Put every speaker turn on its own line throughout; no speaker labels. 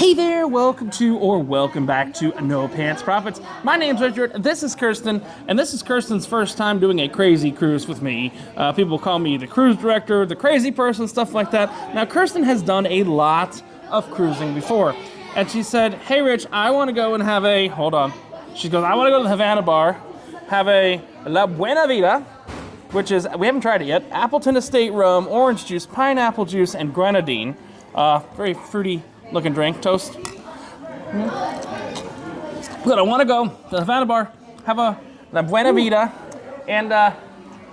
Hey there, welcome back to No Pants Profits. My name's Richard, this is Kirsten, and this is Kirsten's first time doing a crazy cruise with me. People call me the cruise director, the crazy person, stuff like that. Now, Kirsten has done a lot of cruising before, and she said, hey Rich, I want to go and have a, she goes, I want to go to the Havana bar, have a La Buena Vida, which is, we haven't tried it yet, Appleton Estate rum, orange juice, pineapple juice, and grenadine. Very fruity looking drink, toast. But I want to go to the Havana bar, have a La Buena Vida, and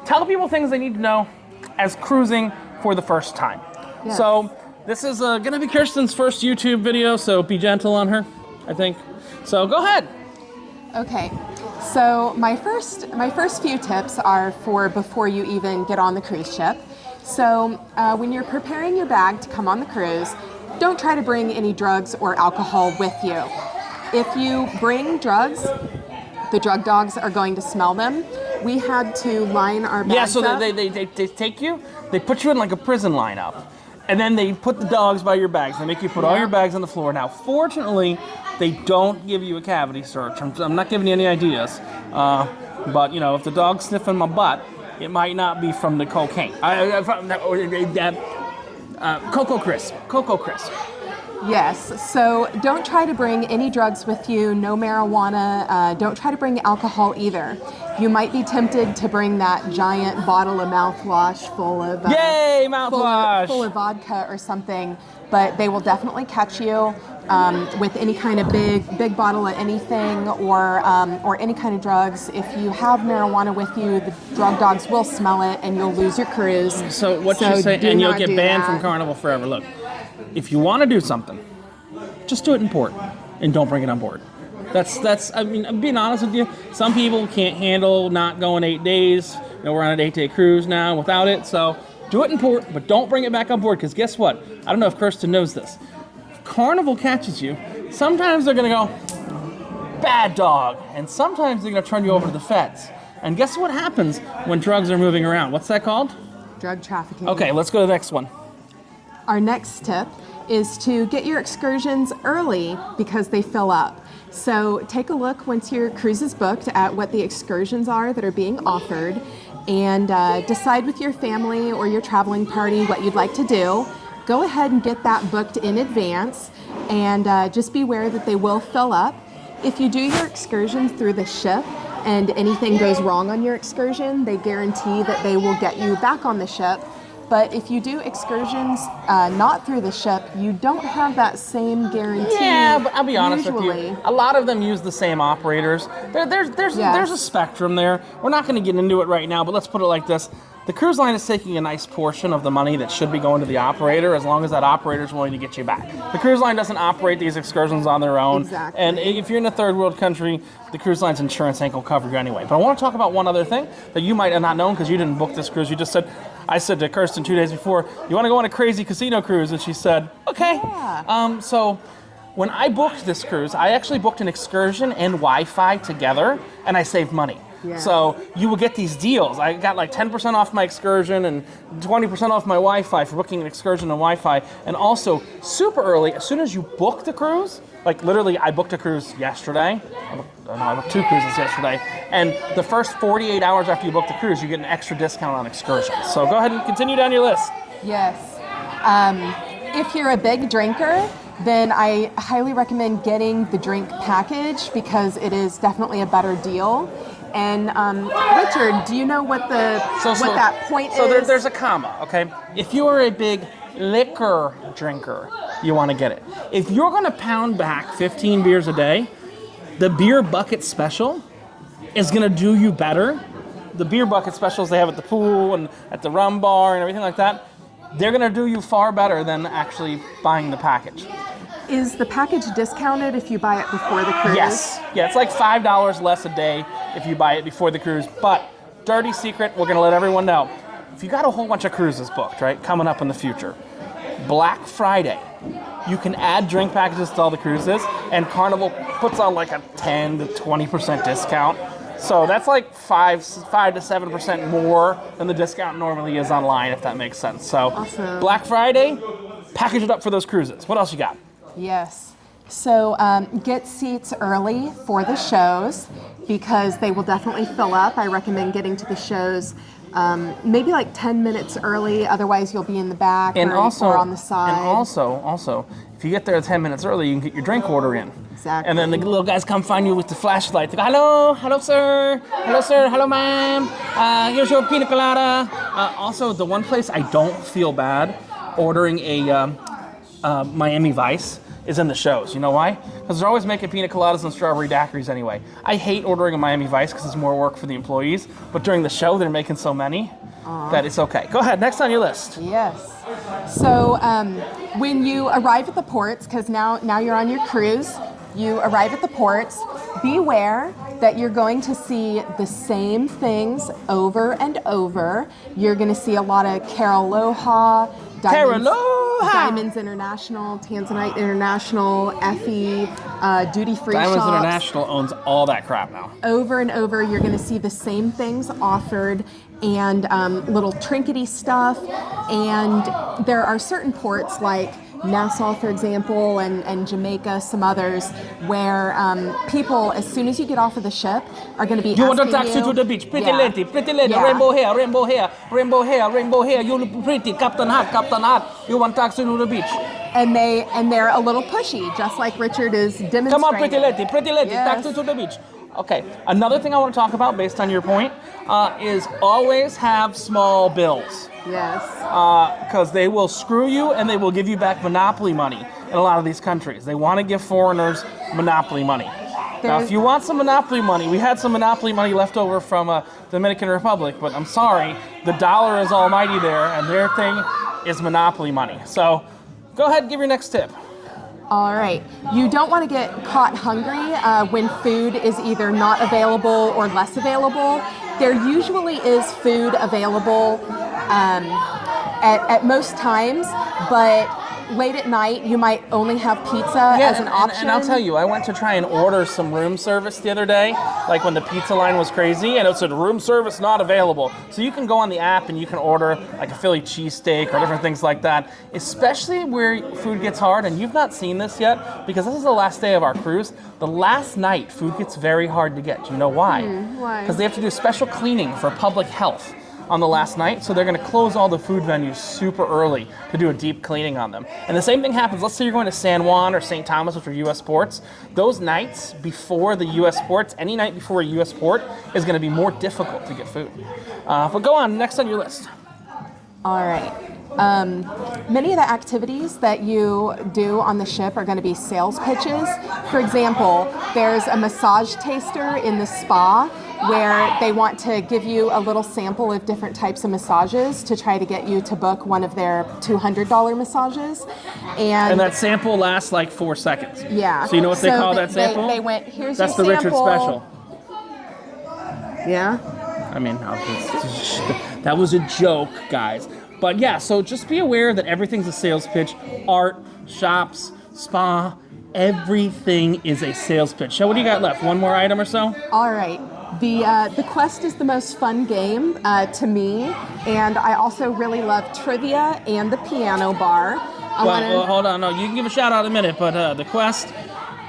tell people things they need to know as cruising for the first time.
Yes.
So this is going to be Kirsten's first YouTube video, so be gentle on her, I think. So go ahead.
Okay, so my first few tips are for before you even get on the cruise ship. So when you're preparing your bag to come on the cruise, don't try to bring any drugs or alcohol with you. If you bring drugs, the drug dogs are going to smell them. We had to line our bags up.
They take you, they put you in like a prison lineup, and then they put the dogs by your bags. They make you put all your bags on the floor. Now, fortunately, they don't give you a cavity search. I'm not giving you any ideas, but you know, if the dog's sniffing my butt, it might not be from the cocaine. Cocoa Crisp.
Yes, so don't try to bring any drugs with you, no marijuana, don't try to bring alcohol either. You might be tempted to bring that giant bottle of mouthwash full of
Yay, mouthwash!
Full of vodka or something, but they will definitely catch you with any kind of big bottle of anything or any kind of drugs. If you have marijuana with you, the drug dogs will smell it and you'll lose your cruise.
So what you say, and you'll get banned from Carnival forever. Look, if you want to do something, just do it in port and don't bring it on board. That's. I mean, I'm being honest with you. Some people can't handle not going 8 days. You know, we're on an 8-day cruise now without it. So do it in port, but don't bring it back on board. Because guess what? I don't know if Kirsten knows this. If Carnival catches you, sometimes they're gonna go bad dog, and sometimes they're gonna turn you over to the feds. And guess what happens when drugs are moving around? What's that called?
Drug trafficking.
Okay, let's go to the next one.
Our next tip is to get your excursions early because they fill up. So take a look once your cruise is booked at what the excursions are that are being offered and decide with your family or your traveling party what you'd like to do. Go ahead and get that booked in advance and just be aware that they will fill up. If you do your excursions through the ship and anything goes wrong on your excursion, they guarantee that they will get you back on the ship. But if you do excursions not through the ship, you don't have that same guarantee.
Yeah, but I'll be honest with
usually.
you. A lot of them use the same operators. There's a spectrum there. We're not going to get into it right now, but let's put it like this. The cruise line is taking a nice portion of the money that should be going to the operator as long as that operator is willing to get you back. The cruise line doesn't operate these excursions on their own.
Exactly.
And if you're in a third world country, the cruise line's insurance ain't going to cover you anyway. But I want to talk about one other thing that you might have not known because you didn't book this cruise. You just said, I said to Kirsten 2 days before, you want to go on a crazy casino cruise? And she said, okay.
Yeah.
So when I booked this cruise, I actually booked an excursion and Wi-Fi together, and I saved money.
Yeah.
So you will get these deals. I got like 10% off my excursion and 20% off my Wi-Fi for booking an excursion and Wi-Fi. And also, super early, as soon as you book the cruise, like literally I booked a cruise yesterday. I booked 2 cruises yesterday. And the first 48 hours after you book the cruise, you get an extra discount on excursions. So go ahead and continue down your list.
Yes. If you're a big drinker, then I highly recommend getting the drink package because it is definitely a better deal. And Richard, do you know what that point is?
So there's a comma, okay? If you are a big liquor drinker, you want to get it. If you're going to pound back 15 beers a day, the beer bucket special is going to do you better. The beer bucket specials they have at the pool and at the rum bar and everything like that, they're going to do you far better than actually buying the package.
Is the package discounted if you buy it before the cruise?
Yes. Yeah, it's like $5 less a day if you buy it before the cruise. But, dirty secret, we're going to let everyone know. If you got a whole bunch of cruises booked, right, coming up in the future, Black Friday, you can add drink packages to all the cruises, and Carnival puts on like a 10 to 20% discount. So that's like 5 to 7% more than the discount normally is online, if that makes sense. So
awesome.
Black Friday, package it up for those cruises. What else you got?
Yes. So get seats early for the shows because they will definitely fill up. I recommend getting to the shows maybe like 10 minutes early. Otherwise, you'll be in the back or on the side.
And also, if you get there 10 minutes early, you can get your drink order in.
Exactly.
And then the little guys come find you with the flashlight. They go, hello, sir, hello, ma'am. Here's your pina colada. Also, the one place I don't feel bad ordering a Miami Vice is in the shows. You know why? Because they're always making pina coladas and strawberry daiquiris anyway. I hate ordering a Miami Vice because it's more work for the employees, but during the show they're making so many that it's okay. Go ahead, next on your list.
Yes. So when you arrive at the ports, because now you're on your cruise, you arrive at the ports, beware that you're going to see the same things over and over. You're going to see a lot of Caraloha, Diamonds International, Tanzanite International, Effie, duty-free
Diamonds
shops.
International owns all that crap now.
Over and over, you're going to see the same things offered and little trinkety stuff. And there are certain ports like Nassau, for example, and Jamaica, some others, where people, as soon as you get off of the ship, are going to be asking you...
You want to taxi to the beach? Pretty lady,
Yeah.
rainbow hair, you look pretty, Captain Hot, you want taxi to the beach?
And they're a little pushy, just like Richard is demonstrating.
Come on, pretty lady,
Yes.
taxi to the beach. Okay, another thing I want to talk about based on your point is always have small bills.
Yes.
Because they will screw you and they will give you back monopoly money in a lot of these countries. They want to give foreigners monopoly money. Now, if you want some monopoly money, we had some monopoly money left over from Dominican Republic, but I'm sorry, the dollar is almighty there, and their thing is monopoly money. So go ahead and give your next tip.
All right. You don't want to get caught hungry when food is either not available or less available. There usually is food available at most times, but late at night you might only have pizza as an option.
And I'll tell you, I went to try and order some room service the other day, like when the pizza line was crazy, and it said room service not available. So you can go on the app and you can order like a Philly cheesesteak or different things like that, especially where food gets hard. And you've not seen this yet because this is the last day of our cruise. The last night, food gets very hard to get. Do you know why?
Why?
Because they have to do special cleaning for public health on the last night, so they're going to close all the food venues super early to do a deep cleaning on them. And the same thing happens, let's say you're going to San Juan or St. Thomas, which are U.S. ports. Those nights before the U.S. ports, any night before a U.S. port is going to be more difficult to get food. But go on, next on your list.
All right. Many of the activities that you do on the ship are going to be sales pitches. For example, there's a massage taster in the spa where they want to give you a little sample of different types of massages to try to get you to book one of their $200 massages. And
that sample lasts like 4 seconds.
Yeah.
So you know what they call that sample?
They went, here's
That's
your
the
sample.
Richard Special.
Yeah?
I mean, that was a joke, guys. But yeah, so just be aware that everything's a sales pitch. Art, shops, spa, everything is a sales pitch. So what do you got left? One more item or so?
All right. The Quest is the most fun game to me, and I also really love trivia and the piano bar.
Well, hold on. No, you can give a shout out in a minute, but the Quest,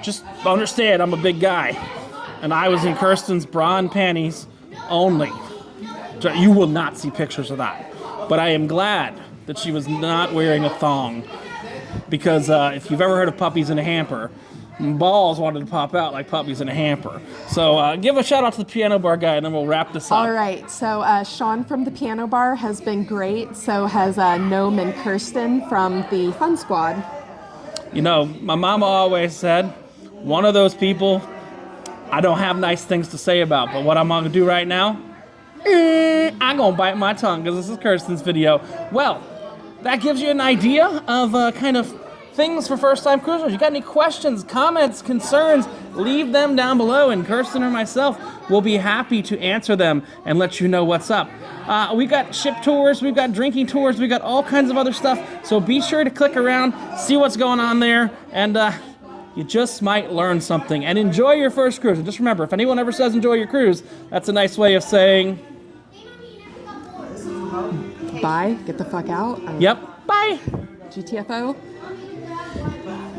just understand I'm a big guy, and I was in Kirsten's bra and panties only. You will not see pictures of that. But I am glad that she was not wearing a thong, because if you've ever heard of puppies in a hamper, balls wanted to pop out like puppies in a hamper. So give a shout out to the piano bar guy, and then we'll wrap this up.
All right. So Sean from the piano bar has been great. So has Noam and Kirsten from the Fun Squad.
You know, my mama always said, one of those people I don't have nice things to say about, but what I'm going to do right now, I'm going to bite my tongue because this is Kirsten's video. Well, that gives you an idea of kind of things for first-time cruisers. You got any questions, comments, concerns, leave them down below, and Kirsten or myself will be happy to answer them and let you know what's up. We've got ship tours, we've got drinking tours, we've got all kinds of other stuff, so be sure to click around, see what's going on there, and you just might learn something. And enjoy your first cruise. And just remember, if anyone ever says enjoy your cruise, that's a nice way of saying...
Bye. Get the fuck out.
Yep. Bye.
GTFO.